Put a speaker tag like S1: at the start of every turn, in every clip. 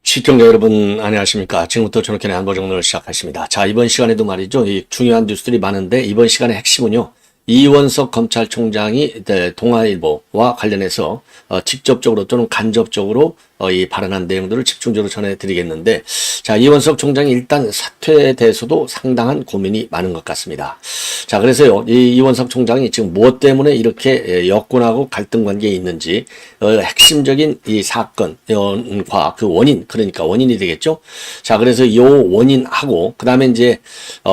S1: 시청자 여러분 안녕하십니까. 지금부터 전학견의 안보정론을 시작하십니다. 자, 이번 시간에도 말이죠. 이 중요한 뉴스들이 많은데 이번 시간의 핵심은요. 이원석 검찰총장이 동아일보와 관련해서 직접적으로 또는 간접적으로 이 발언한 내용들을 집중적으로 전해드리겠는데, 자, 이원석 총장이 일단 사퇴에 대해서도 상당한 고민이 많은 것 같습니다. 자, 그래서요, 이원석 총장이 지금 무엇 때문에 이렇게 여권하고 갈등 관계에 있는지, 핵심적인 이 사건과 그 원인, 그러니까 원인이 되겠죠? 자, 그래서 이 원인하고, 그 다음에 이제,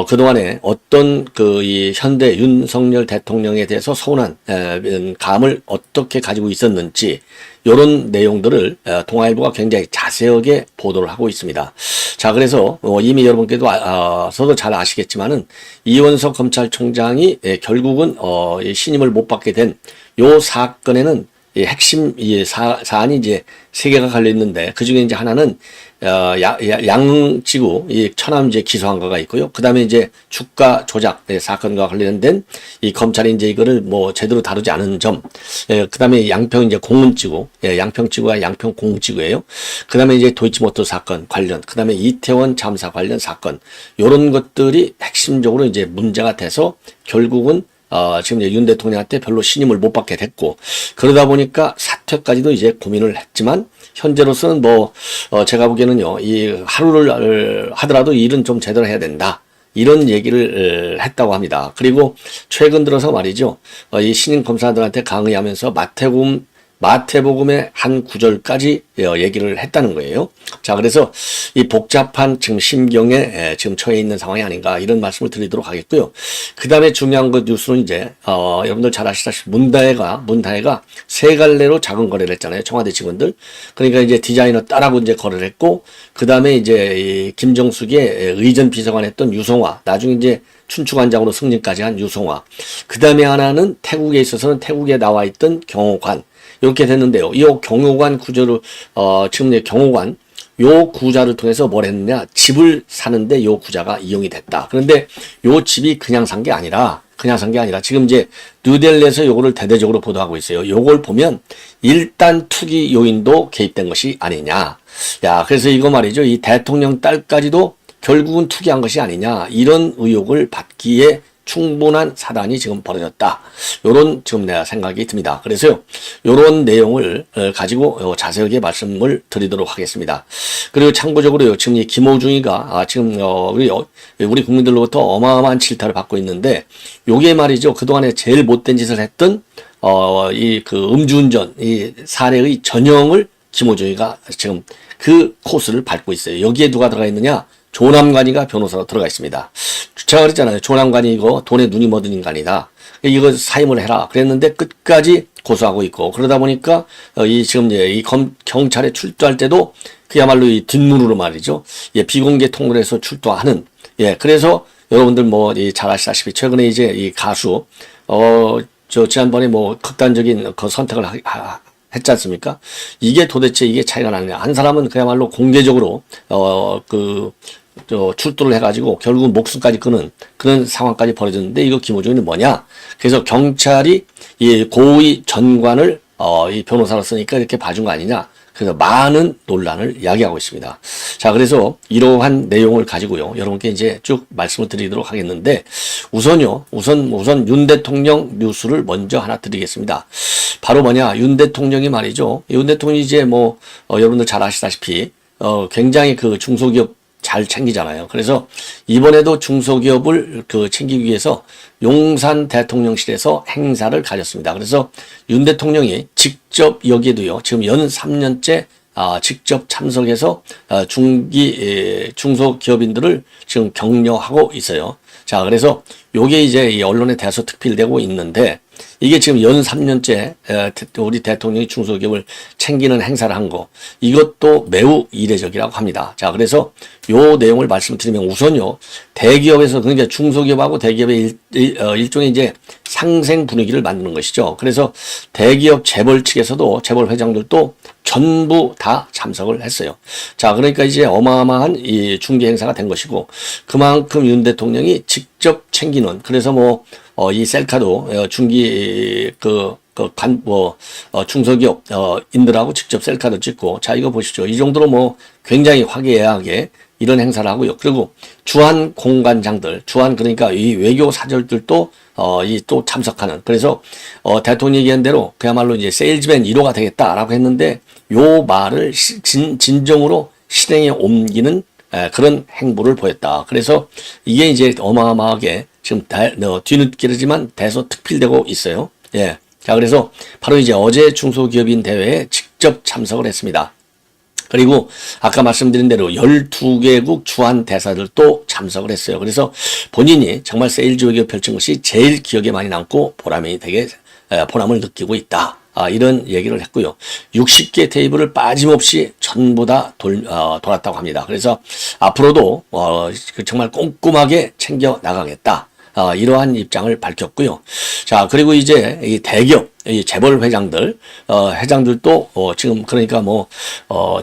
S1: 그동안에 어떤 이 현대 윤석열 대통령에 대해서 서운한 감을 어떻게 가지고 있었는지, 이런 내용들을 동아일보가 굉장히 자세하게 보도를 하고 있습니다. 자, 그래서 이미 여러분께도 서도 잘 아시겠지만은 이원석 검찰총장이 결국은 신임을 못 받게 된 요 사건에는 핵심 사안이 이제 세 개가 걸려 있는데, 그 중에 이제 하나는 양지구 이 천암제 기소한 거가 있고요. 그 다음에 이제 주가 조작 사건과 관련된 이 검찰이 이제 이거를 뭐 제대로 다루지 않은 점, 그 다음에 양평 이제 공문지구, 양평지구가 양평 공문지구예요. 그 다음에 이제 도이치모터 사건 관련, 그 다음에 이태원 참사 관련 사건, 요런 것들이 핵심적으로 이제 문제가 돼서 결국은 지금 이제 윤 대통령한테 별로 신임을 못 받게 됐고, 그러다 보니까 사퇴까지도 이제 고민을 했지만, 현재로서는 제가 보기에는요, 이 하루를 하더라도 일은 좀 제대로 해야 된다. 이런 얘기를 했다고 합니다. 그리고 최근 들어서 말이죠, 이 신임 검사들한테 강의하면서 마태복음의 한 구절까지 얘기를 했다는 거예요. 자, 그래서 이 복잡한 지금 심경에 지금 처해 있는 상황이 아닌가, 이런 말씀을 드리도록 하겠고요. 그 다음에 중요한 그 뉴스는 이제 여러분들 잘 아시다시피 문다혜가 세 갈래로 자금 거래를 했잖아요. 청와대 직원들. 그러니까 이제 디자이너 딸하고 이제 거래를 했고, 그 다음에 이제 이 김정숙의 의전 비서관 했던 유성화, 나중에 이제 춘추관장으로 승진까지 한 유성화. 그 다음에 하나는 태국에 있어서는 태국에 나와 있던 경호관. 이렇게 됐는데요. 이 경호관 구조를, 지금 이제 경호관, 요 구자를 통해서 뭘 했느냐. 집을 사는데 요 구자가 이용이 됐다. 그런데 요 집이 그냥 산 게 아니라 지금 이제 뉴델리에서 요거를 대대적으로 보도하고 있어요. 요걸 보면 일단 투기 요인도 개입된 것이 아니냐. 야, 그래서 이거 말이죠. 이 대통령 딸까지도 결국은 투기한 것이 아니냐. 이런 의혹을 받기에 충분한 사단이 지금 벌어졌다. 요런 지금 내가 생각이 듭니다. 그래서요, 요런 내용을 가지고 자세하게 말씀을 드리도록 하겠습니다. 그리고 참고적으로요, 지금 이 김호중이가 지금 우리 국민들로부터 어마어마한 질타를 받고 있는데, 요게 말이죠, 그동안에 제일 못된 짓을 했던 음주운전 이 사례의 전형을 김호중이가 지금 그 코스를 밟고 있어요. 여기에 누가 들어가 있느냐? 조남관이가 변호사로 들어가 있습니다. 제가 그랬잖아요. 조남관이 이거 돈에 눈이 멎은 인간이다. 이거 사임을 해라. 그랬는데 끝까지 고소하고 있고, 그러다 보니까 지금 이 경찰에 출두할 때도 그야말로 이 뒷문으로 말이죠. 비공개 통로에서 출두하는. 그래서 여러분들 잘 아시다시피 최근에 이제 이 가수 지난번에 극단적인 그 선택을 했지 않습니까? 이게 도대체 이게 차이가 나느냐. 한 사람은 그야말로 공개적으로 출두를 해가지고 결국은 목숨까지 끊은 그런 상황까지 벌어졌는데, 이거 김호중이는 뭐냐? 그래서 경찰이 이 고위 전관을 이 변호사로 쓰니까 이렇게 봐준 거 아니냐? 그래서 많은 논란을 야기하고 있습니다. 자, 그래서 이러한 내용을 가지고요, 여러분께 이제 쭉 말씀을 드리도록 하겠는데, 우선 윤 대통령 뉴스를 먼저 하나 드리겠습니다. 바로 윤 대통령이 말이죠. 윤 대통령이 이제 여러분들 잘 아시다시피 굉장히 그 중소기업 잘 챙기잖아요. 그래서 이번에도 중소기업을 챙기기 위해서 용산 대통령실에서 행사를 가졌습니다. 그래서 윤 대통령이 직접 여기에도요, 지금 연 3년째 직접 참석해서 중소기업인들을 지금 격려하고 있어요. 자, 그래서 요게 이제 이 언론에 대해서 특필되고 있는데, 이게 지금 연 3년째 우리 대통령이 중소기업을 챙기는 행사를 한 거, 이것도 매우 이례적이라고 합니다. 자, 그래서 요 내용을 말씀드리면, 우선요, 대기업에서, 그러니까 중소기업하고 대기업의 일종의 이제 상생 분위기를 만드는 것이죠. 그래서 대기업 재벌 측에서도, 재벌 회장들도 전부 다 참석을 했어요. 자, 그러니까 이제 어마어마한 이 중계 행사가 된 것이고, 그만큼 윤 대통령이 직접 챙기는, 그래서 뭐, 이 셀카도, 중소기업, 인들하고 직접 셀카도 찍고, 자, 이거 보시죠. 이 정도로 뭐, 굉장히 화기애애하게 이런 행사를 하고요. 그리고 주한 공관장들, 그러니까 이 외교 사절들도 또 참석하는. 그래서 대통령이 얘기한 대로 그야말로 이제 세일즈맨 1호가 되겠다라고 했는데 요 말을 진정으로 실행에 옮기는 그런 행보를 보였다. 그래서 이게 이제 어마어마하게 지금 뒤늦게지만 대서특필되고 있어요. 예. 자, 그래서 바로 이제 어제 중소기업인 대회에 직접 참석을 했습니다. 그리고 아까 말씀드린 대로 12개국 주한 대사들도 참석을 했어요. 그래서 본인이 정말 세일즈 외교 펼친 것이 제일 기억에 많이 남고 보람을 느끼고 있다. 이런 얘기를 했고요. 60개 테이블을 빠짐없이 전부 다 돌았다고 합니다. 그래서 앞으로도 정말 꼼꼼하게 챙겨 나가겠다. 이러한 입장을 밝혔고요. 자, 그리고 이제 이 대기업, 이 재벌 회장들도 지금 그러니까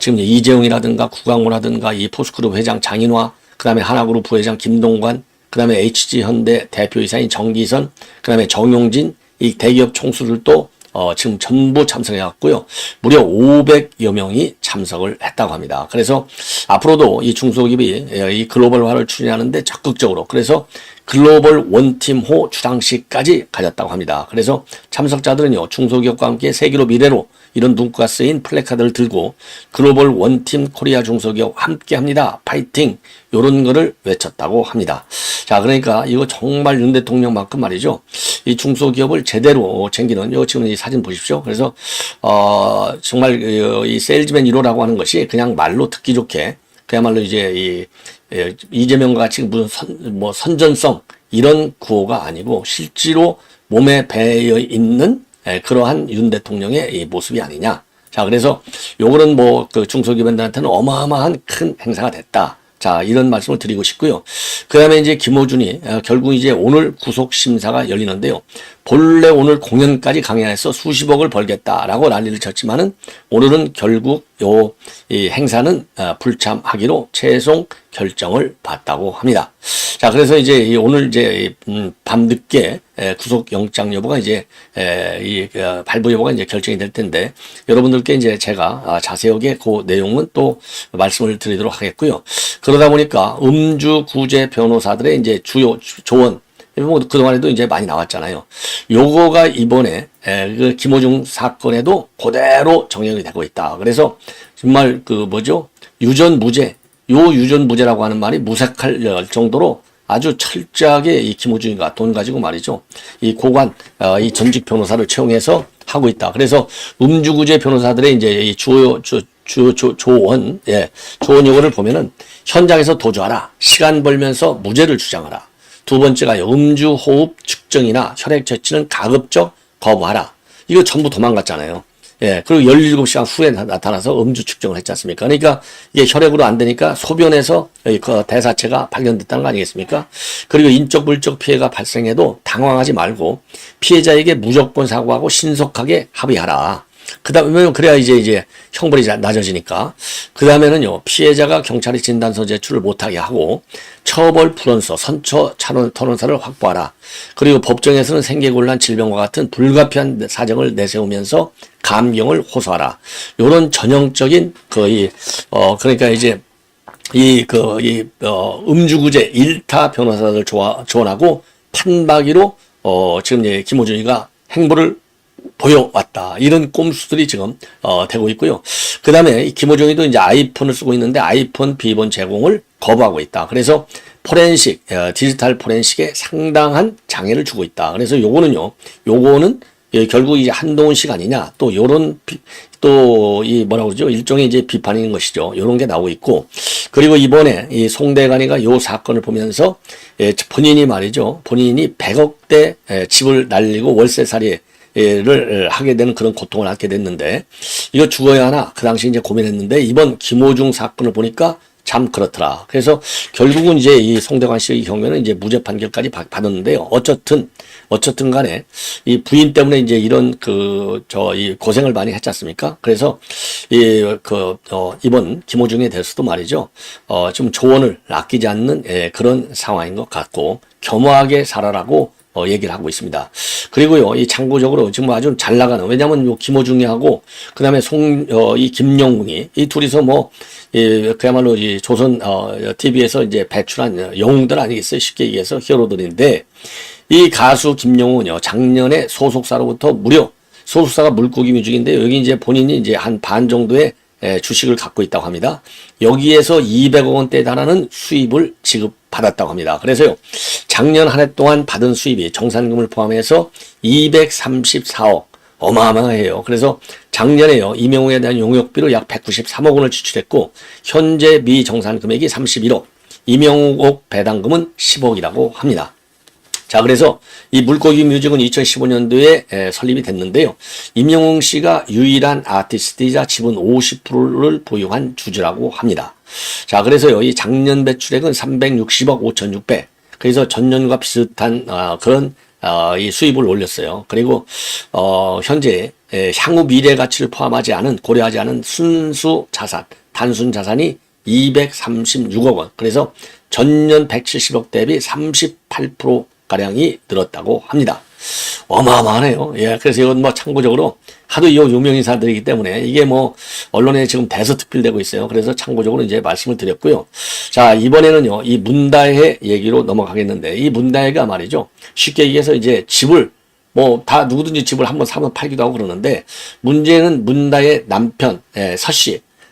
S1: 지금 이재용이라든가 구강호라든가 이 포스그룹 회장 장인화, 그다음에 하나그룹 부회장 김동관, 그다음에 HG현대 대표이사인 정기선, 그다음에 정용진, 이 대기업 총수들도 지금 전부 참석해갔고요. 무려 500여 명이 참석을 했다고 합니다. 그래서 앞으로도 이 중소기업이 이 글로벌화를 추진하는데 적극적으로, 그래서 글로벌 원팀호 주장식까지 가졌다고 합니다. 그래서 참석자들은요, 중소기업과 함께 세계로 미래로 이런 문구가 쓰인 플래카드를 들고 글로벌 원팀 코리아 중소기업 함께 합니다. 파이팅! 요런 거를 외쳤다고 합니다. 자, 그러니까 이거 정말 윤 대통령만큼 말이죠. 이 중소기업을 제대로 챙기는, 요 지금 이 사진 보십시오. 그래서, 정말 이 세일즈맨 1호라고 하는 것이 그냥 말로 듣기 좋게 그야말로 이제 이재명과 같이 무슨 선전성 이런 구호가 아니고 실제로 몸에 배어 있는 그러한 윤 대통령의 이 모습이 아니냐. 자, 그래서 요거는 그 중소기업인들한테는 어마어마한 큰 행사가 됐다. 자, 이런 말씀을 드리고 싶고요. 그 다음에 이제 김호준이 결국 이제 오늘 구속심사가 열리는데요. 본래 오늘 공연까지 강행해서 수십억을 벌겠다라고 난리를 쳤지만은 오늘은 결국 이 행사는 불참하기로 최종 결정을 받았다고 합니다. 자, 그래서 이제 오늘 이제 밤늦게 구속영장 여부가 이제 발부 여부가 이제 결정이 될 텐데 여러분들께 이제 제가 자세하게 그 내용은 또 말씀을 드리도록 하겠고요. 그러다 보니까 음주구제 변호사들의 이제 주요 조언, 그동안에도 이제 많이 나왔잖아요. 요거가 이번에 그 김호중 사건에도 그대로 적용이 되고 있다. 그래서 정말 유전무죄, 유전무죄라고 하는 말이 무색할 정도로 아주 철저하게 이 김호중이가 돈 가지고 말이죠. 이 고관, 이 전직 변호사를 채용해서 하고 있다. 그래서 음주구제 변호사들의 이제 이 조언 요거를 보면은 현장에서 도주하라. 시간 벌면서 무죄를 주장하라. 두 번째가 음주 호흡 측정이나 혈액 채취는 가급적 거부하라. 이거 전부 도망갔잖아요. 예, 그리고 17시간 후에 나타나서 음주 측정을 했지 않습니까? 그러니까 이게 혈액으로 안 되니까 소변에서 그 대사체가 발견됐다는 거 아니겠습니까? 그리고 인적 물적 피해가 발생해도 당황하지 말고 피해자에게 무조건 사과하고 신속하게 합의하라. 그다음에 그래야 이제 형벌이 낮아지니까. 그다음에는요, 피해자가 경찰에 진단서 제출을 못하게 하고 처벌 불원서, 선처 탄원서를 확보하라. 그리고 법정에서는 생계곤란, 질병과 같은 불가피한 사정을 내세우면서 감경을 호소하라. 요런 전형적인 그러니까 이제 음주구제 일타 변호사들 조언하고 판박이로 지금 김호준이가 행보를 보여왔다. 이런 꼼수들이 지금 되고 있고요. 그 다음에 김호중이도 이제 아이폰을 쓰고 있는데 아이폰 비번 제공을 거부하고 있다. 그래서 디지털 포렌식에 상당한 장애를 주고 있다. 그래서 요거는 결국 이제 한동훈 씨 아니냐. 또 요런 뭐라고 그러죠? 일종의 이제 비판인 것이죠. 요런 게 나오고 있고. 그리고 이번에 이 송대관이가 요 사건을 보면서 본인이 100억대 집을 날리고 월세살이 를 하게 되는 그런 고통을 갖게 됐는데 이거 죽어야 하나 그 당시 이제 고민했는데 이번 김호중 사건을 보니까 참 그렇더라. 그래서 결국은 이제 이 송대관 씨의 경우에는 이제 무죄 판결까지 받았는데요. 어쨌든 간에 이 부인 때문에 이제 이런 이 고생을 많이 했지 않습니까? 그래서 이번 김호중에 대해서도 말이죠. 좀 조언을 아끼지 않는 그런 상황인 것 같고 겸허하게 살아라고 얘기를 하고 있습니다. 그리고요, 이 참고적으로 지금 아주 잘 나가는, 왜냐면 요 김호중이하고, 그 다음에 이 김영웅이, 이 둘이서 그야말로 이 조선, TV에서 이제 배출한 영웅들 아니겠어요? 쉽게 얘기해서 히어로들인데, 이 가수 김영웅은요, 작년에 소속사로부터 소속사가 물고기 뮤직인데, 여기 이제 본인이 이제 한 반 정도의 주식을 갖고 있다고 합니다. 여기에서 200억 원대에 달하는 수입을 지급받았다고 합니다. 그래서요, 작년 한 해 동안 받은 수입이 정산금을 포함해서 234억. 어마어마해요. 그래서 작년에요, 이명웅에 대한 용역비로 약 193억 원을 지출했고, 현재 미정산 금액이 31억, 이명웅 배당금은 10억이라고 합니다. 자, 그래서 이 물고기 뮤직은 2015년도에 설립이 됐는데요. 임영웅 씨가 유일한 아티스트이자 지분 50%를 보유한 주주라고 합니다. 자, 그래서요, 이 작년 배출액은 360억 5,600. 그래서 전년과 비슷한 그런 이 수입을 올렸어요. 그리고 현재 향후 미래 가치를 포함하지 않은, 고려하지 않은 순수 자산, 단순 자산이 236억 원. 그래서 전년 170억 대비 38% 가량이 늘었다고 합니다. 어마어마하네요. 예, 그래서 이건 참고적으로 하도 이 유명인사들이기 때문에 이게 언론에 지금 대서특필되고 있어요. 그래서 참고적으로 이제 말씀을 드렸고요. 자, 이번에는요, 이 문다혜 얘기로 넘어가겠는데, 이 문다혜가 말이죠, 쉽게 얘기해서 이제 집을 다 누구든지 집을 한번 사면 팔기도 하고 그러는데, 문제는 문다혜 남편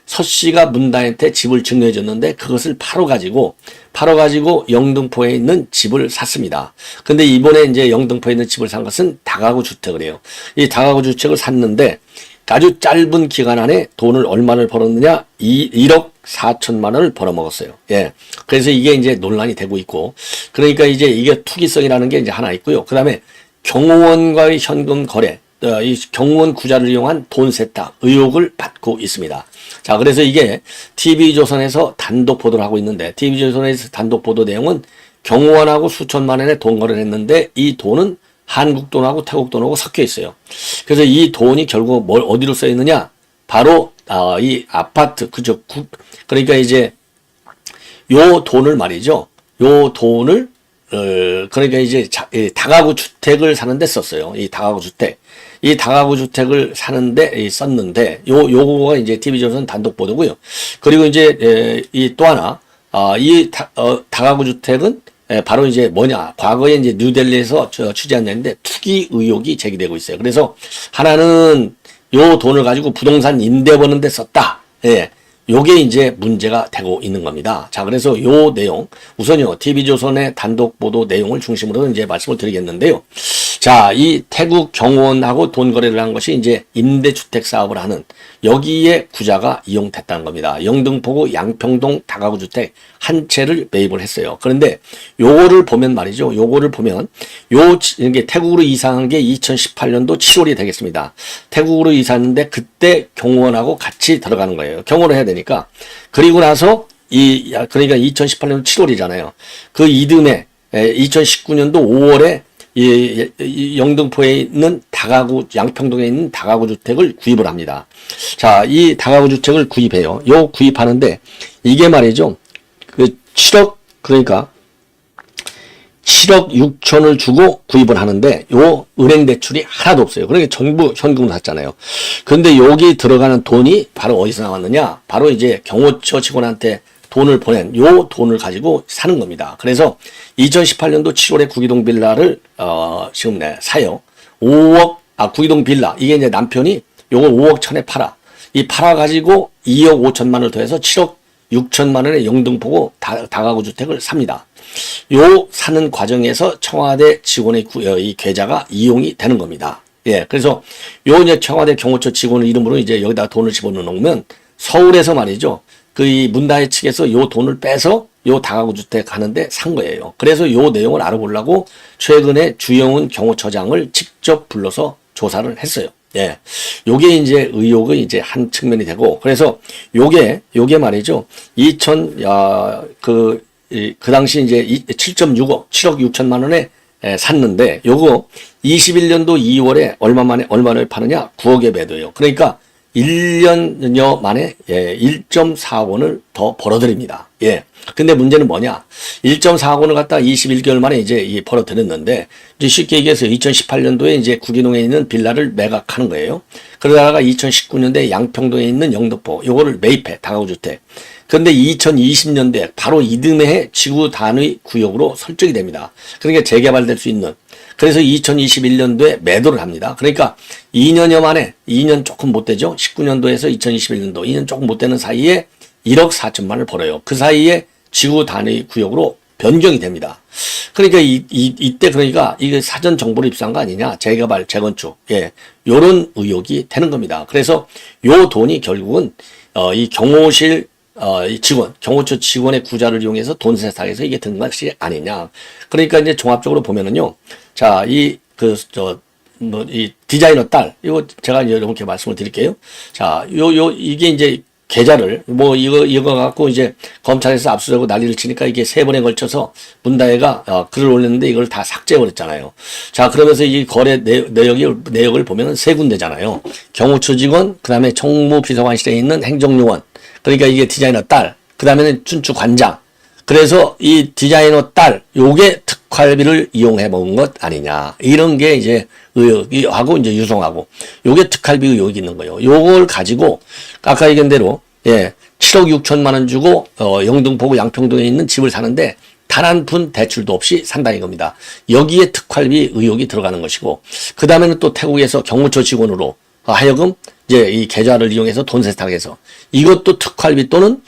S1: 서씨가 문다혜한테 집을 증여해줬는데 그것을 팔아가지고 영등포에 있는 집을 샀습니다. 근데 이번에 이제 영등포에 있는 집을 산 것은 다가구 주택을 해요. 이 다가구 주택을 샀는데 아주 짧은 기간 안에 돈을 얼마를 벌었느냐? 1억 4천만 원을 벌어먹었어요. 예. 그래서 이게 이제 논란이 되고 있고, 그러니까 이제 이게 투기성이라는 게 이제 하나 있고요. 그 다음에 경호원과의 현금 거래, 이 경호원 구자를 이용한 돈 세탁 의혹을 받고 있습니다. 자, 그래서 이게 TV조선에서 단독 보도를 하고 있는데, TV조선에서 단독 보도 내용은 경호원하고 수천만 원의 돈 거래를 했는데 이 돈은 한국 돈하고 태국 돈하고 섞여 있어요. 그래서 이 돈이 결국 어디로 써 있느냐? 바로 이 아파트, 그죠? 그러니까 이제 요 돈을 말이죠. 요 돈을 그러니까 이제 다가구 주택을 사는데 썼어요. 이 다가구 주택. 이 다가구 주택을 사는데 썼는데 요거가 이제 TV조선 단독 보도고요. 그리고 이제 이 또 하나 다가구 주택은 바로 이제 과거에 이제 뉴델리에서 취재한 일인데 투기 의혹이 제기되고 있어요. 그래서 하나는 요 돈을 가지고 부동산 임대 버는 데 썼다. 예. 요게 이제 문제가 되고 있는 겁니다. 자, 그래서 요 내용, 우선요, TV조선의 단독 보도 내용을 중심으로 이제 말씀을 드리겠는데요. 자, 이 태국 경호원하고 돈 거래를 한 것이 이제 임대주택 사업을 하는, 여기에 구자가 이용됐다는 겁니다. 영등포구 양평동 다가구 주택 한 채를 매입을 했어요. 그런데 요거를 보면 말이죠. 이게 태국으로 이사한 게 2018년도 7월이 되겠습니다. 태국으로 이사했는데 그때 경호원하고 같이 들어가는 거예요. 경호를 해야 되니까. 그리고 나서 그러니까 2018년 7월이잖아요. 그 이듬해 2019년도 5월에 이 영등포에 있는 양평동에 있는 다가구 주택을 구입을 합니다. 자, 이 다가구 주택을 구입해요. 구입하는데 이게 말이죠. 그러니까 7억 6천을 주고 구입을 하는데 은행 대출이 하나도 없어요. 그러니까 전부 현금으로 샀잖아요. 근데 여기 들어가는 돈이 바로 어디서 나왔느냐? 바로 이제 경호처 직원한테 돈을 보낸 돈을 가지고 사는 겁니다. 그래서 2018년도 7월에 구기동 빌라를 지금 사요. 구기동 빌라, 이게 이제 남편이 요걸 5억 천에 팔아가지고 2억 5천만 원을 더해서 7억 6천만 원의 영등포구 다가구 주택을 삽니다. 사는 과정에서 청와대 직원의 이 계좌가 이용이 되는 겁니다. 예, 그래서 이제 청와대 경호처 직원을 이름으로 이제 여기다 돈을 집어넣으면 서울에서 말이죠. 이 문다혜 측에서 돈을 빼서 다가구 주택 하는데 산 거예요. 그래서 내용을 알아보려고 최근에 주영훈 경호처장을 직접 불러서 조사를 했어요. 예. 요게 이제 의혹의 이제 한 측면이 되고, 그래서 요게 말이죠. 그 당시 이제 7.65, 7억 6천만 원에 샀는데, 요거 21년도 2월에 얼마를 파느냐? 9억에 매도해요. 그러니까 1년여 만에 1.4원을 더 벌어들입니다. 예. 근데 문제는 뭐냐? 1.4원을 갖다 21개월 만에 이제 벌어들였는데, 이제 쉽게 얘기해서 2018년도에 이제 구기동에 있는 빌라를 매각하는 거예요. 그러다가 2019년도에 양평동에 있는 영등포, 요거를 매입해, 다가구주택. 그런데 2020년대 바로 이듬해 지구 단위 구역으로 설정이 됩니다. 그러니까 재개발될 수 있는. 그래서 2021년도에 매도를 합니다. 그러니까 2년여 만에, 2년 조금 못 되죠? 19년도에서 2021년도, 2년 조금 못 되는 사이에 1억 4천만을 벌어요. 그 사이에 지구 단위 구역으로 변경이 됩니다. 그러니까 이때 그러니까 이게 사전 정보를 입수한 거 아니냐? 재개발, 재건축. 예. 요런 의혹이 되는 겁니다. 그래서 요 돈이 결국은, 이 경호실, 이 직원, 경호처 직원의 구자를 이용해서 돈 세탁해서 이게 든 것이 아니냐. 그러니까 이제 종합적으로 보면은요. 자, 이 디자이너 딸, 이거 제가 이렇게 말씀을 드릴게요. 자, 이게 이제 계좌를, 이거 갖고 이제 검찰에서 압수하고 난리를 치니까 이게 3번에 걸쳐서 문다혜가 글을 올렸는데 이걸 다 삭제해버렸잖아요. 자, 그러면서 이 거래 내역을 보면은 3군데잖아요. 경호처 직원, 그 다음에 총무비서관실에 있는 행정요원, 그러니까 이게 디자이너 딸, 그 다음에는 춘추 관장. 그래서 이 디자이너 딸, 요게 특활비를 이용해 먹은 것 아니냐. 이런 게 이제 의혹하고 이제 유송하고. 요게 특활비 의혹이 있는 거예요. 요걸 가지고, 아까 얘기한 대로, 7억 6천만 원 주고, 영등포구 양평동에 있는 집을 사는데, 단 한 푼 대출도 없이 산다는 겁니다. 여기에 특활비 의혹이 들어가는 것이고, 그 다음에는 또 태국에서 경호처 직원으로 하여금 이제 이 계좌를 이용해서 돈 세탁해서, 이것도 특활비 또는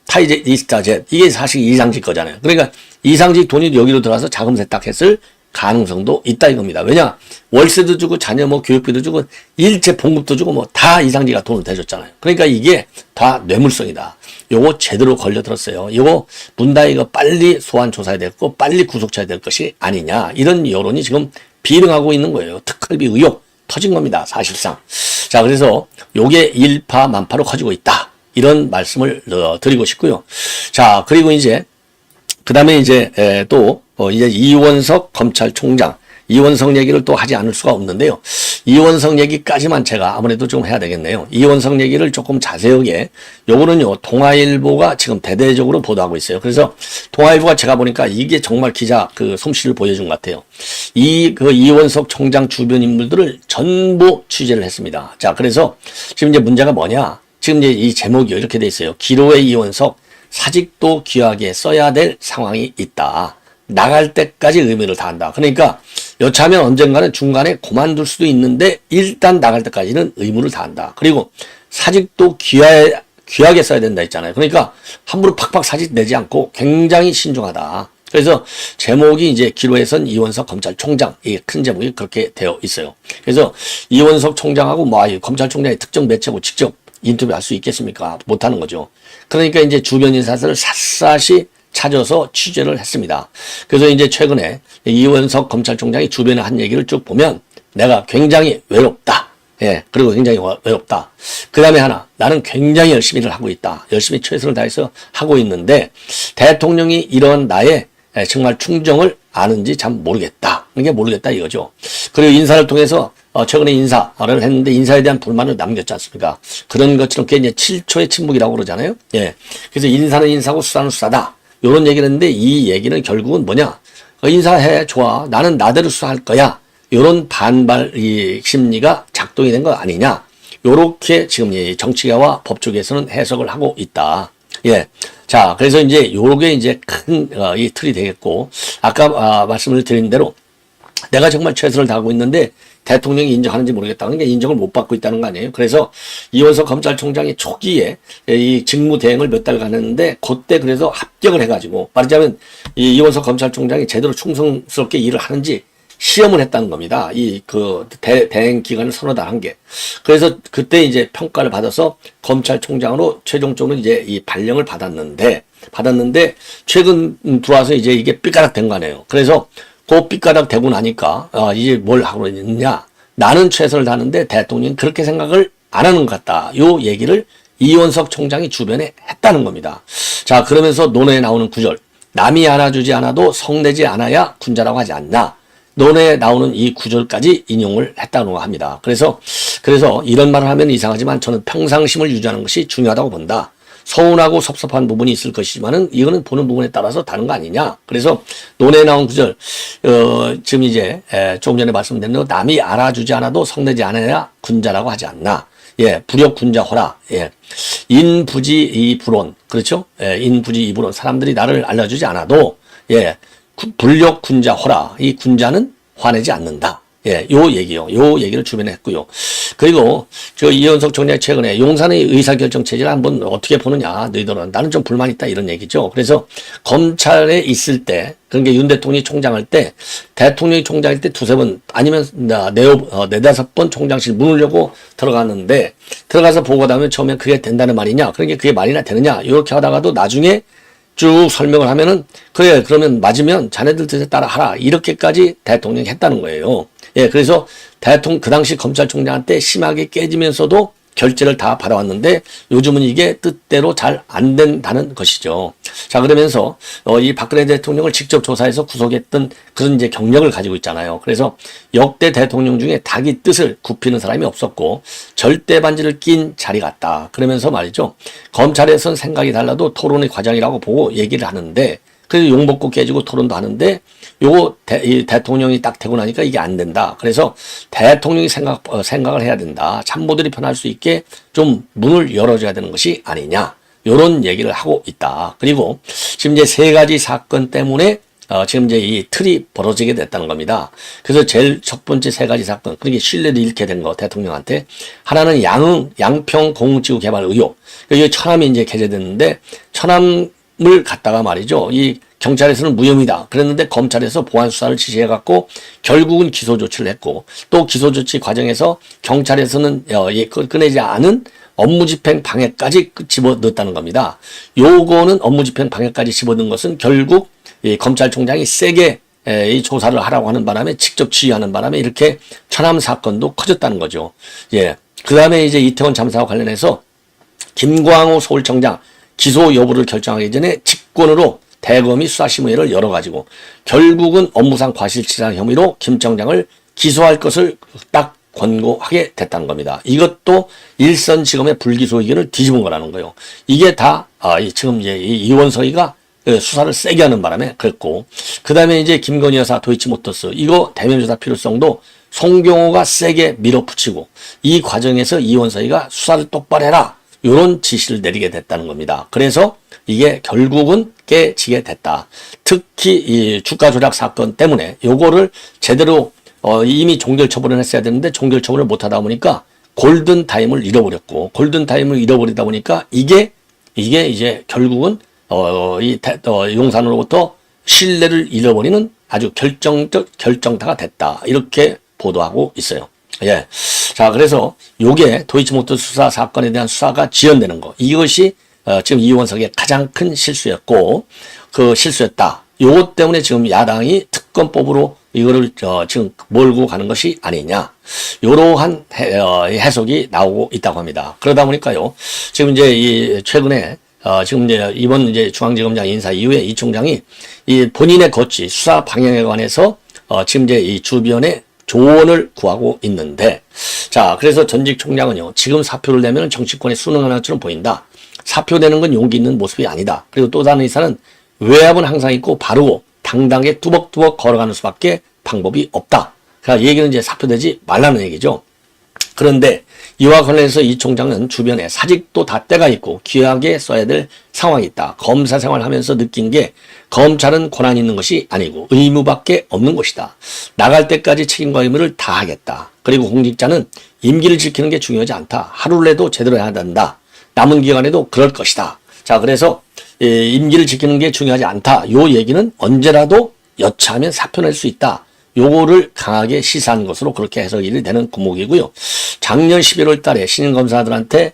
S1: 타이제이스타젯, 이게 사실 이상직 거잖아요. 그러니까 이상직 돈이 여기로 들어와서 자금 세탁했을 가능성도 있다 이겁니다. 왜냐? 월세도 주고 자녀 교육비도 주고 일체 봉급도 주고 다 이상직가 돈을 대줬잖아요. 그러니까 이게 다 뇌물성이다. 요거 제대로 걸려들었어요. 요거 문다혜가 빨리 소환 조사해야 됐고 빨리 구속해야 될 것이 아니냐. 이런 여론이 지금 비등하고 있는 거예요. 특활비 의혹 터진 겁니다. 사실상. 자, 그래서 요게 일파만파로 커지고 있다. 이런 말씀을 드리고 싶고요. 자, 그리고 이제 그다음에 이제 이제 이원석 검찰총장, 이원석 얘기를 또 하지 않을 수가 없는데요. 이원석 얘기까지만 제가 아무래도 좀 해야 되겠네요. 이원석 얘기를 조금 자세하게, 요거는요, 동아일보가 지금 대대적으로 보도하고 있어요. 그래서 동아일보가 제가 보니까 이게 정말 기자 솜씨를 보여준 것 같아요. 이원석 총장 주변 인물들을 전부 취재를 했습니다. 자, 그래서 지금 이제 문제가 뭐냐? 지금 이제 이 제목이 이렇게 돼 있어요. 기로의 이원석, 사직도 귀하게 써야 될 상황이 있다. 나갈 때까지 의무를 다한다. 그러니까 여차하면 언젠가는 중간에 그만둘 수도 있는데 일단 나갈 때까지는 의무를 다한다. 그리고 사직도 귀하게 써야 된다 했잖아요. 그러니까 함부로 팍팍 사직 내지 않고 굉장히 신중하다. 그래서 제목이 이제 기로에선 이원석 검찰총장, 이 큰 제목이 그렇게 되어 있어요. 그래서 이원석 총장하고 검찰총장의 특정 매체고 직접 인터뷰할 수 있겠습니까? 못하는 거죠. 그러니까 이제 주변 인사들을 샅샅이 찾아서 취재를 했습니다. 그래서 이제 최근에 이원석 검찰총장이 주변에 한 얘기를 쭉 보면 내가 굉장히 외롭다. 그리고 굉장히 외롭다. 그 다음에 하나, 나는 굉장히 열심히 일을 하고 있다. 열심히 최선을 다해서 하고 있는데 대통령이 이런 나의 정말 충정을 아는지 참 모르겠다. 이게 모르겠다 이거죠. 그리고 인사를 통해서 최근에 인사를 했는데 인사에 대한 불만을 남겼지 않습니까? 그런 것처럼 그게 이제 7초의 침묵이라고 그러잖아요. 그래서 인사는 인사고 수사는 수사다. 이런 얘기를 했는데 이 얘기는 결국은 뭐냐? 인사해, 좋아. 나는 나대로 수사할 거야. 이런 반발 심리가 작동이 된 거 아니냐? 요렇게 지금 이 정치가와 법조계에서는 해석을 하고 있다. 자, 그래서 이제 요게 이제 큰 이 틀이 되겠고, 아까 말씀을 드린 대로 내가 정말 최선을 다하고 있는데 대통령이 인정하는지 모르겠다는 게 인정을 못 받고 있다는 거 아니에요. 그래서 이원석 검찰총장이 초기에 이 직무 대행을 몇 달간 했는데 그때 그래서 합격을 해가지고 말하자면 이원석 검찰총장이 제대로 충성스럽게 일을 하는지 시험을 했다는 겁니다. 대행 기간을 서너 달 한 게. 그래서 그때 이제 평가를 받아서 검찰총장으로 최종적으로 이제 이 발령을 받았는데 최근 들어와서 이제 이게 삐까락 된 거 아니에요. 그래서 그 삐까락 되고 나니까 이제 뭘 하고 있느냐? 나는 최선을 다하는데 대통령이 그렇게 생각을 안 하는 것 같다. 요 얘기를 이원석 총장이 주변에 했다는 겁니다. 자, 그러면서 논어에 나오는 구절. 남이 안아주지 않아도 성내지 않아야 군자라고 하지 않나. 논어에 나오는 이 구절까지 인용을 했다고 합니다. 그래서 이런 말을 하면 이상하지만 저는 평상심을 유지하는 것이 중요하다고 본다. 서운하고 섭섭한 부분이 있을 것이지만은 이거는 보는 부분에 따라서 다른 거 아니냐. 그래서 논에 나온 구절, 지금 이제 조금 전에 말씀드린 대로 남이 알아주지 않아도 성내지 않아야 군자라고 하지 않나. 예, 불역 군자호라. 예, 인부지 이불온. 그렇죠? 예, 인부지 이불온. 사람들이 나를 알려주지 않아도 예, 불역 군자호라. 이 군자는 화내지 않는다. 예, 요 얘기를 주변에 했고요. 그리고 저 이원석 총장이 최근에 용산의 의사결정 체제를 한번 어떻게 보느냐, 너희들은. 나는 좀 불만 있다, 이런 얘기죠. 그래서 검찰에 있을 때, 그러니까 윤 대통령이 총장할 때, 대통령이 총장일 때 두세 번 아니면 네다섯 번 총장실 문을 열고 들어갔는데, 들어가서 보고 나면 처음엔 그게 된다는 말이냐, 그러니까 그게 말이나 되느냐, 이렇게 하다가도 나중에 쭉 설명을 하면은, 그래, 그러면 맞으면 자네들 뜻에 따라 하라, 이렇게까지 대통령이 했다는 거예요. 예, 그래서 그 당시 검찰총장한테 심하게 깨지면서도 결재를 다 받아왔는데 요즘은 이게 뜻대로 잘 안 된다는 것이죠. 자, 그러면서 이 박근혜 대통령을 직접 조사해서 구속했던 그런 이제 경력을 가지고 있잖아요. 그래서 역대 대통령 중에 자기 뜻을 굽히는 사람이 없었고 절대 반지를 낀 자리 같다. 그러면서 말이죠. 검찰에선 생각이 달라도 토론의 과정이라고 보고 얘기를 하는데 그래서 욕먹고 깨지고 토론도 하는데 요거 이 대통령이 딱 되고 나니까 이게 안 된다. 그래서 대통령이 생각을 해야 된다. 참모들이 편할 수 있게 좀 문을 열어줘야 되는 것이 아니냐. 요런 얘기를 하고 있다. 그리고 지금 이제 세 가지 사건 때문에 지금 이제 이 틀이 벌어지게 됐다는 겁니다. 그래서 제일 첫 번째 세 가지 사건, 그러니까 신뢰를 잃게 된 거, 대통령한테. 하나는 양평 공지구 개발 의혹. 여기 천암이 이제 게재됐는데, 천암을 갖다가 말이죠. 이 경찰에서는 무혐의다. 그랬는데 검찰에서 보안 수사를 지시해갖고 결국은 기소 조치를 했고 또 기소 조치 과정에서 경찰에서는 꺼내지 않은 업무집행 방해까지 집어넣었다는 겁니다. 요거는 업무집행 방해까지 집어넣은 것은 결국 이 검찰총장이 세게 이 조사를 하라고 하는 바람에 직접 지휘하는 바람에 이렇게 천암 사건도 커졌다는 거죠. 예. 그 다음에 이제 이태원 참사와 관련해서 김광호 서울청장 기소 여부를 결정하기 전에 직권으로 대검이 수사심의회를 열어가지고 결국은 업무상 과실치사 혐의로 김 청장을 기소할 것을 딱 권고하게 됐다는 겁니다. 이것도 일선지검의 불기소 의견을 뒤집은 거라는 거예요. 이게 다 지금 이제 이원석이가 수사를 세게 하는 바람에 그랬고, 그 다음에 이제 김건희 여사 도이치모터스 이거 대면 조사 필요성도 송경호가 세게 밀어붙이고 이 과정에서 이원석이가 수사를 똑바로 해라. 이런 지시를 내리게 됐다는 겁니다. 그래서 이게 결국은 깨지게 됐다. 특히 이 주가 조작 사건 때문에 요거를 제대로 이미 종결 처분을 했어야 되는데 종결 처분을 못 하다 보니까 골든 타임을 잃어버렸고 골든 타임을 잃어버리다 보니까 이게 이제 결국은 용산으로부터 신뢰를 잃어버리는 아주 결정타가 됐다. 이렇게 보도하고 있어요. 예. 자, 그래서 요게 도이치모터스 수사 사건에 대한 수사가 지연되는 거. 이것이 지금 이원석의 가장 큰 실수였고, 그 실수였다. 요것 때문에 지금 야당이 특검법으로 이거를 지금 몰고 가는 것이 아니냐. 요러한 해석이 나오고 있다고 합니다. 그러다 보니까요. 지금 이제 최근에 지금 이제 이번 이제 중앙지검장 인사 이후에 이 총장이 이 본인의 거취 수사 방향에 관해서 지금 이제 이 주변에 조언을 구하고 있는데, 자, 그래서 전직 총장은요, 지금 사표를 내면 정치권에 순응하는 것처럼 보인다. 사표 내는 건 용기 있는 모습이 아니다. 그리고 또 다른 의사는 외압은 항상 있고 바르고 당당하게 뚜벅뚜벅 걸어가는 수밖에 방법이 없다. 그러니까 얘기는 이제 사표 내지 말라는 얘기죠. 그런데 이와 관련해서 이 총장은 주변에 사직도 다 때가 있고 귀하게 써야 될 상황이 있다. 검사 생활하면서 느낀 게 검찰은 권한이 있는 것이 아니고 의무밖에 없는 것이다. 나갈 때까지 책임과 의무를 다하겠다. 그리고 공직자는 임기를 지키는 게 중요하지 않다. 하루를 해도 제대로 해야 된다. 남은 기간에도 그럴 것이다. 자, 그래서 임기를 지키는 게 중요하지 않다. 요 얘기는 언제라도 여차하면 사표 낼 수 있다. 요거를 강하게 시사한 것으로 그렇게 해석이 되는 구목이고요. 작년 11월 달에 신임 검사들한테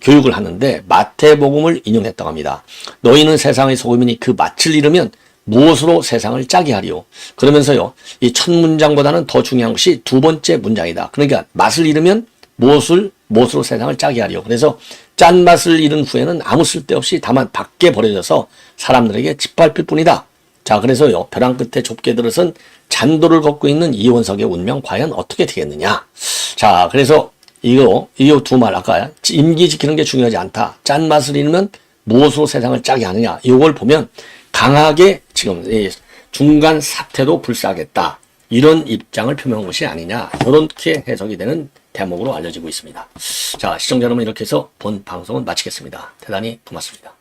S1: 교육을 하는데 마태복음을 인용했다고 합니다. 너희는 세상의 소금이니 그 맛을 잃으면 무엇으로 세상을 짜게 하리요. 그러면서요, 이 첫 문장보다는 더 중요한 것이 두 번째 문장이다. 그러니까 맛을 잃으면 무엇으로 세상을 짜게 하리요. 그래서 짠 맛을 잃은 후에는 아무 쓸데없이 다만 밖에 버려져서 사람들에게 짓밟힐 뿐이다. 자, 그래서요, 벼랑 끝에 좁게 들어선 잔도를 걷고 있는 이원석의 운명 과연 어떻게 되겠느냐. 자, 그래서 이 두 말, 아까 임기 지키는 게 중요하지 않다. 짠 맛을 잃으면 무엇으로 세상을 짜게 하느냐. 이걸 보면 강하게 지금 중간 사태도 불사하겠다. 이런 입장을 표명한 것이 아니냐. 이렇게 해석이 되는 대목으로 알려지고 있습니다. 자, 시청자 여러분, 이렇게 해서 본 방송은 마치겠습니다. 대단히 고맙습니다.